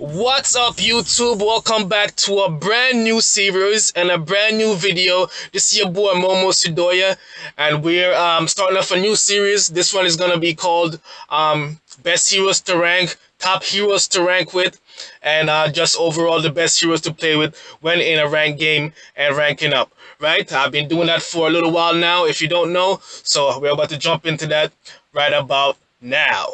What's up, YouTube? Welcome back to a brand new series and a brand new video. This is your boy Momo Cdoya, and we're starting off a new series. This one is gonna be called Best Heroes to Rank, Top Heroes to Rank with, and just overall the best heroes to play with when in a ranked game and ranking up. Right? I've been doing that for a little while now, if you don't know. So we're about to jump into that right about now.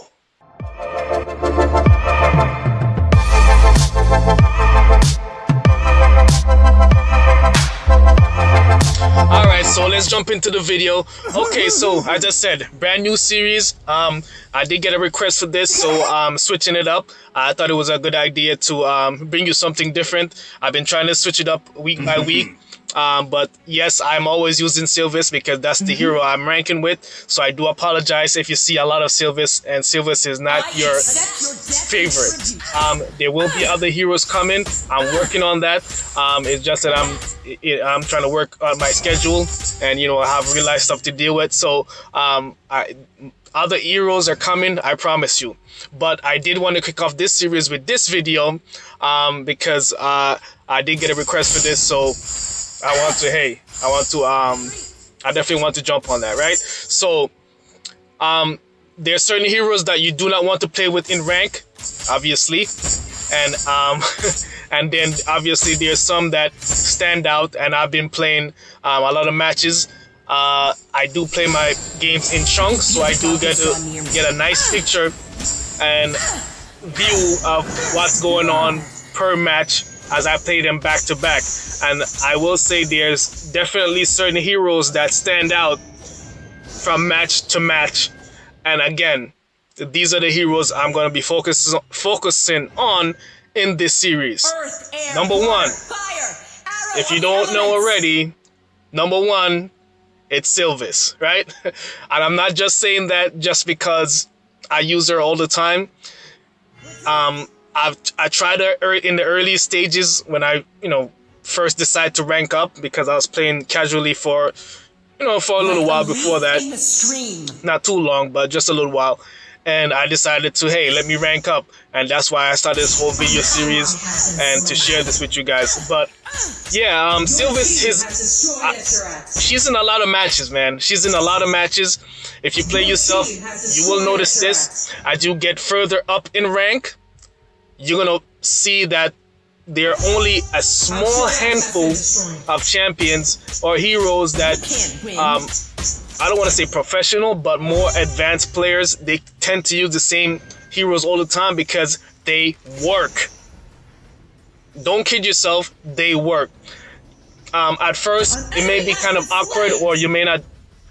Alright, so let's jump into the video. Okay, so as I said, brand new series. I did get a request for this, so switching it up. I thought it was a good idea to bring you something different. I've been trying to switch it up week by week. But yes, I'm always using Sylvis because that's the hero I'm ranking with. So I do apologize if you see a lot of Sylvis and Sylvis is not your favorite. There will be other heroes coming. I'm working on that. It's just that I'm trying to work on my schedule and I have real life stuff to deal with. So other heroes are coming, I promise you. But I did want to kick off this series with this video because I did get a request for this. So I definitely want to jump on that, right? So, there are certain heroes that you do not want to play with in rank, obviously, and and then obviously there's some that stand out, and I've been playing a lot of matches. I do play my games in chunks, so I do get a nice picture and view of what's going on per match as I play them back to back. And I will say there's definitely certain heroes that stand out from match to match. And again, these are the heroes I'm going to be focusing on in this series. Number one, if you don't know already, number one, it's Sylvis, right? And I'm not just saying that just because I use her all the time. I tried her in the early stages when I, first decided to rank up because I was playing casually for a little while before that. Not too long, but just a little while. And I decided to, hey, let me rank up. And that's why I started this whole video series and to share this with you guys. But yeah, Sylvis, she's in a lot of matches, man. She's in a lot of matches. If you play yourself, you will notice this. As you get further up in rank, you're going to see that there are only a small handful of champions or heroes that, I don't want to say professional, but more advanced players. They tend to use the same heroes all the time because they work. Don't kid yourself, they work. At first, it may be kind of awkward or you may not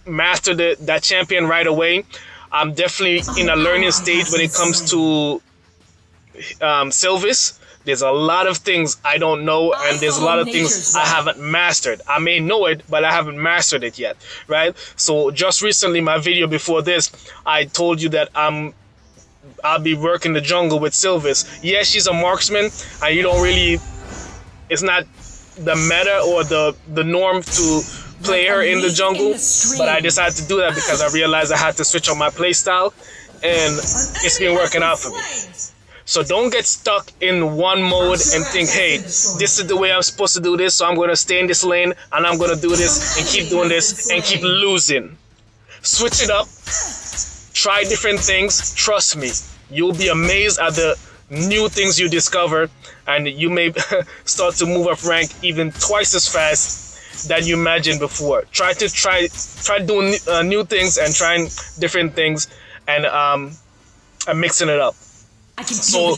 master that champion right away. I'm definitely in a learning stage when it comes to Sylvis. There's a lot of things I don't know, and there's a lot of things I haven't mastered. I may know it, but I haven't mastered it yet, right? So just recently, my video before this, I told you that I'll be working the jungle with Sylvis. Yes, she's a marksman, and you don't really, it's not the meta or the norm to play her in the jungle, but I decided to do that because I realized I had to switch on my playstyle, and it's been working out for me. So don't get stuck in one mode and think, hey, this is the way I'm supposed to do this, so I'm going to stay in this lane and I'm going to do this and keep doing this and keep losing. Switch it up. Try different things. Trust me, you'll be amazed at the new things you discover, and you may start to move up rank even twice as fast than you imagined before. Try doing new things and trying different things and mixing it up. So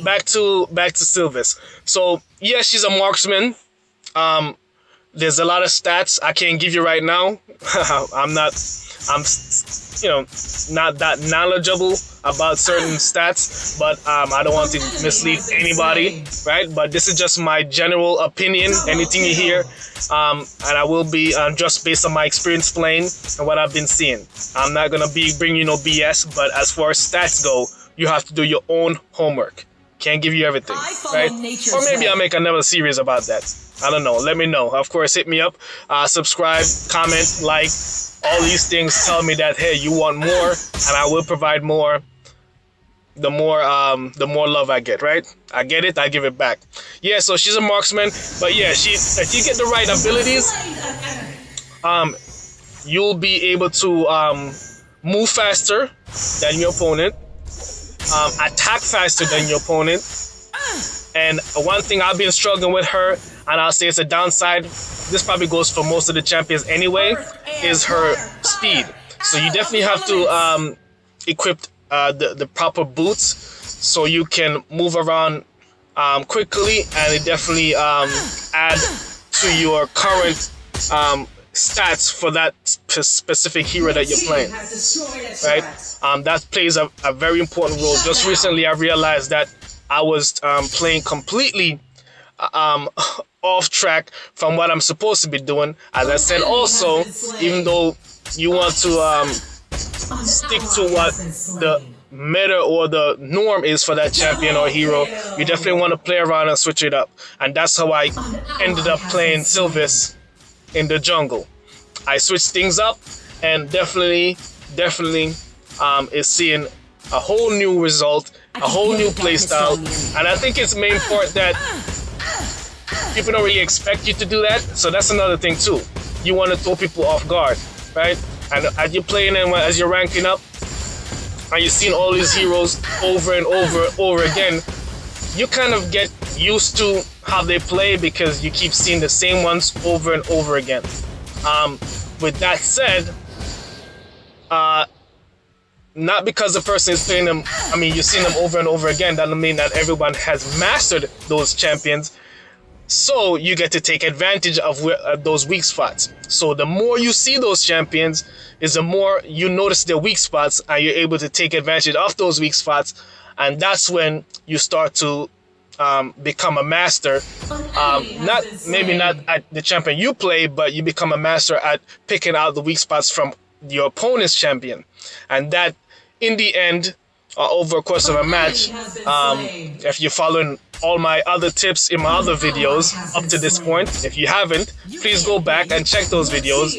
back to Sylvis. So yeah, she's a marksman. There's a lot of stats I can't give you right now. I'm not that knowledgeable about certain stats, but I don't want to mislead anybody, right? But this is just my general opinion. Anything you hear, and I will be just based on my experience playing and what I've been seeing. I'm not gonna be bringing you no BS, but as far as stats go, you have to do your own homework. Can't give you everything, right? Or maybe I'll make another series about that. I don't know. Let me know. Of course, hit me up. Subscribe, comment, like. All these things tell me that, hey, you want more, and I will provide more. the more love I get, right? I get it, I give it back. Yeah, so she's a marksman, but yeah, if you get the right abilities, you'll be able to move faster than your opponent, attack faster than your opponent. And one thing I've been struggling with her, and I'll say it's a downside, this probably goes for most of the champions anyway, is her speed. So you definitely have to equip the proper boots so you can move around quickly, and it definitely add to your current stats for that specific hero that you're playing, right? That plays a very important role. Just recently I realized that I was playing completely off track from what I'm supposed to be doing. As I said, also, even though you want to stick to what the meta or the norm is for that champion or hero, you definitely want to play around and switch it up. And that's how I ended up playing Sylvis in the jungle. I switched things up, and definitely is seeing a whole new result, a whole new playstyle. And I think it's main part that people don't really expect you to do that. So that's another thing too. You want to throw people off guard, right? And as you're playing and as you're ranking up, and you're seeing all these heroes over and over again, you kind of get used to how they play because you keep seeing the same ones over and over again. With that said, not because the person is playing them, I mean, you've seen them over and over again, that doesn't mean that everyone has mastered those champions. So you get to take advantage of those weak spots. So the more you see those champions, is the more you notice their weak spots, and you're able to take advantage of those weak spots. And that's when you start to become a master. Maybe not at the champion you play, but you become a master at picking out the weak spots from your opponent's champion. And that, in the end, over the course of a match, if you're following all my other tips in my other videos up to this point, if you haven't, please go back and check those videos,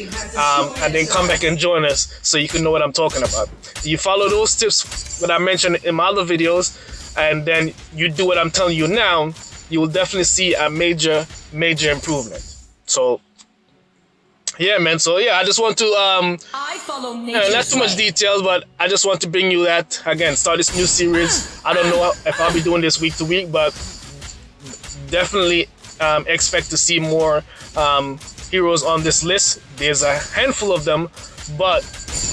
and then come back and join us so you can know what I'm talking about. You follow those tips that I mentioned in my other videos, and then you do what I'm telling you now, you will definitely see a major improvement. So yeah, man. So yeah, I just want to not too much details, but I just want to bring you that again. Start this new series. I don't know if I'll be doing this week to week, but definitely expect to see more heroes on this list. There's a handful of them, but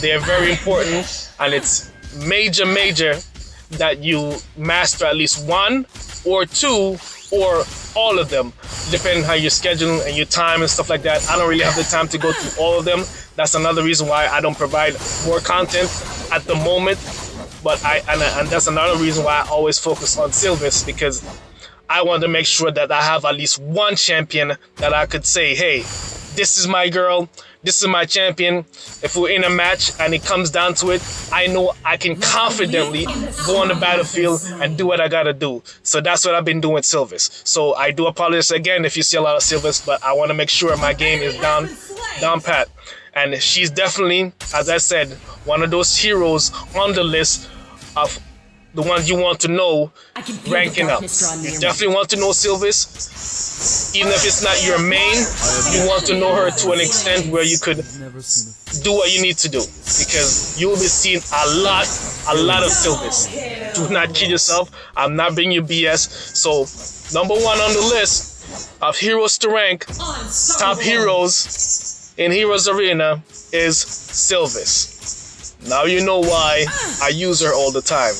they're very important, and it's major that you master at least one or two or all of them, depending how you're scheduling and your time and stuff like that. I don't really have the time to go through all of them. That's another reason why I don't provide more content at the moment. But and that's another reason why I always focus on Sylvis, because I want to make sure that I have at least one champion that I could say, hey, this is my girl, this is my champion. If we're in a match and it comes down to it, I know I can confidently go on the battlefield and do what I gotta do. So that's what I've been doing with Sylvis. So I do apologize again if you see a lot of Sylvis, but I want to make sure my game is down pat. And she's definitely, as I said, one of those heroes on the list of the ones you want to know ranking up. You definitely want to know Sylvis. Even if it's not your main, you want to know her to an extent where you could do what you need to do, because you will be seeing a lot of Sylvis. Do not kid yourself. I'm not bringing you BS. So number one on the list of heroes to rank, top heroes in Heroes Arena, is Sylvis. Now you know why I use her all the time.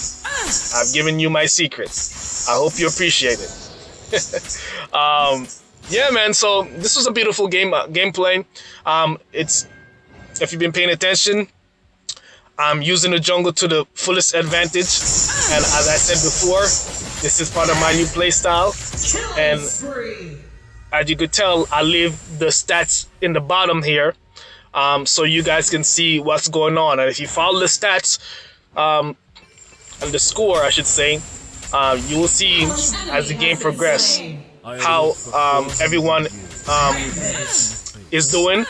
I've given you my secrets. I hope you appreciate it. Yeah, man. So this was a beautiful gameplay. It's, if you've been paying attention, I'm using the jungle to the fullest advantage. And as I said before, this is part of my new playstyle. And as you could tell, I leave the stats in the bottom here, so you guys can see what's going on. And if you follow the stats, and the score, I should say, you will see as the game progresses how everyone is doing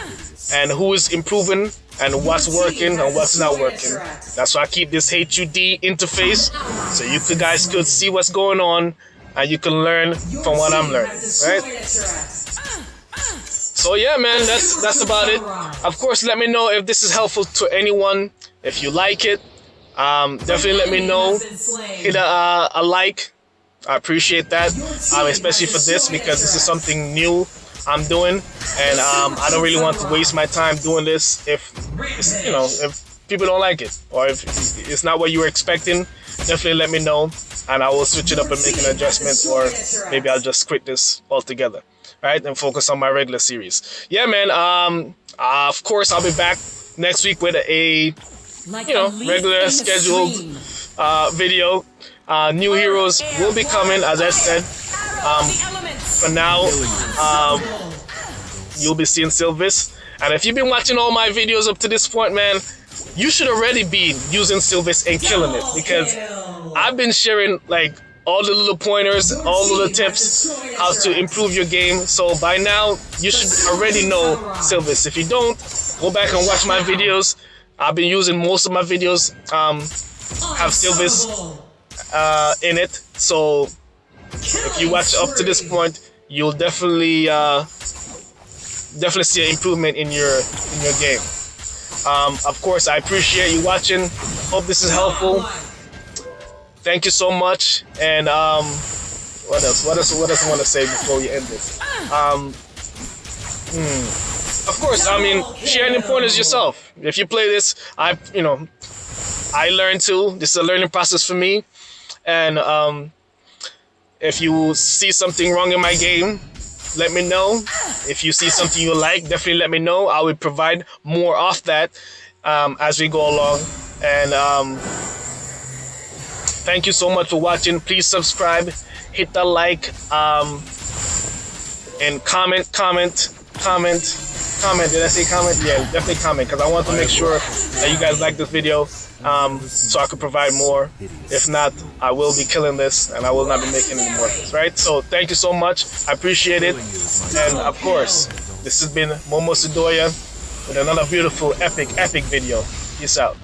and who is improving and what's working and what's not working. That's why I keep this HUD interface, so you guys could see what's going on and you can learn from what I'm learning, right? So yeah, man, that's about it. Of course, let me know if this is helpful to anyone. If you like it, definitely let me know. Hit a like. I appreciate that, especially for this, because this is something new I'm doing, and I don't really want to waste my time doing this if it's, if people don't like it, or if it's not what you were expecting. Definitely let me know, and I will switch it up and make an adjustment, or maybe I'll just quit this altogether, right, and focus on my regular series. Yeah, man. Of course, I'll be back next week with a regular scheduled video. New heroes will be coming, as I said. For now, you'll be seeing Sylvis. And if you've been watching all my videos up to this point, man, you should already be using Sylvis and killing it, because I've been sharing like all the little pointers, all the little tips, how to improve your game. So by now, you should already know Sylvis. If you don't, go back and watch my videos. I've been using most of my videos have Sylvis in it. So if you watch up to this point, you'll definitely see an improvement in your game. Of course, I appreciate you watching. Hope this is helpful. Thank you so much. And what else I want to say before we end this? Of course, I mean, share any pointers yourself. If you play this, I learn too. This is a learning process for me. And if you see something wrong in my game, let me know. If you see something you like, definitely let me know. I will provide more of that as we go along. And thank you so much for watching. Please subscribe, hit the like, and comment. Did I say comment? Yeah, definitely comment, because I want to make sure that you guys like this video, so I could provide more. If not, I will be killing this, and I will not be making any more of this, right? So thank you so much. I appreciate it. And of course, this has been Momo Cdoya with another beautiful, epic video. Peace out.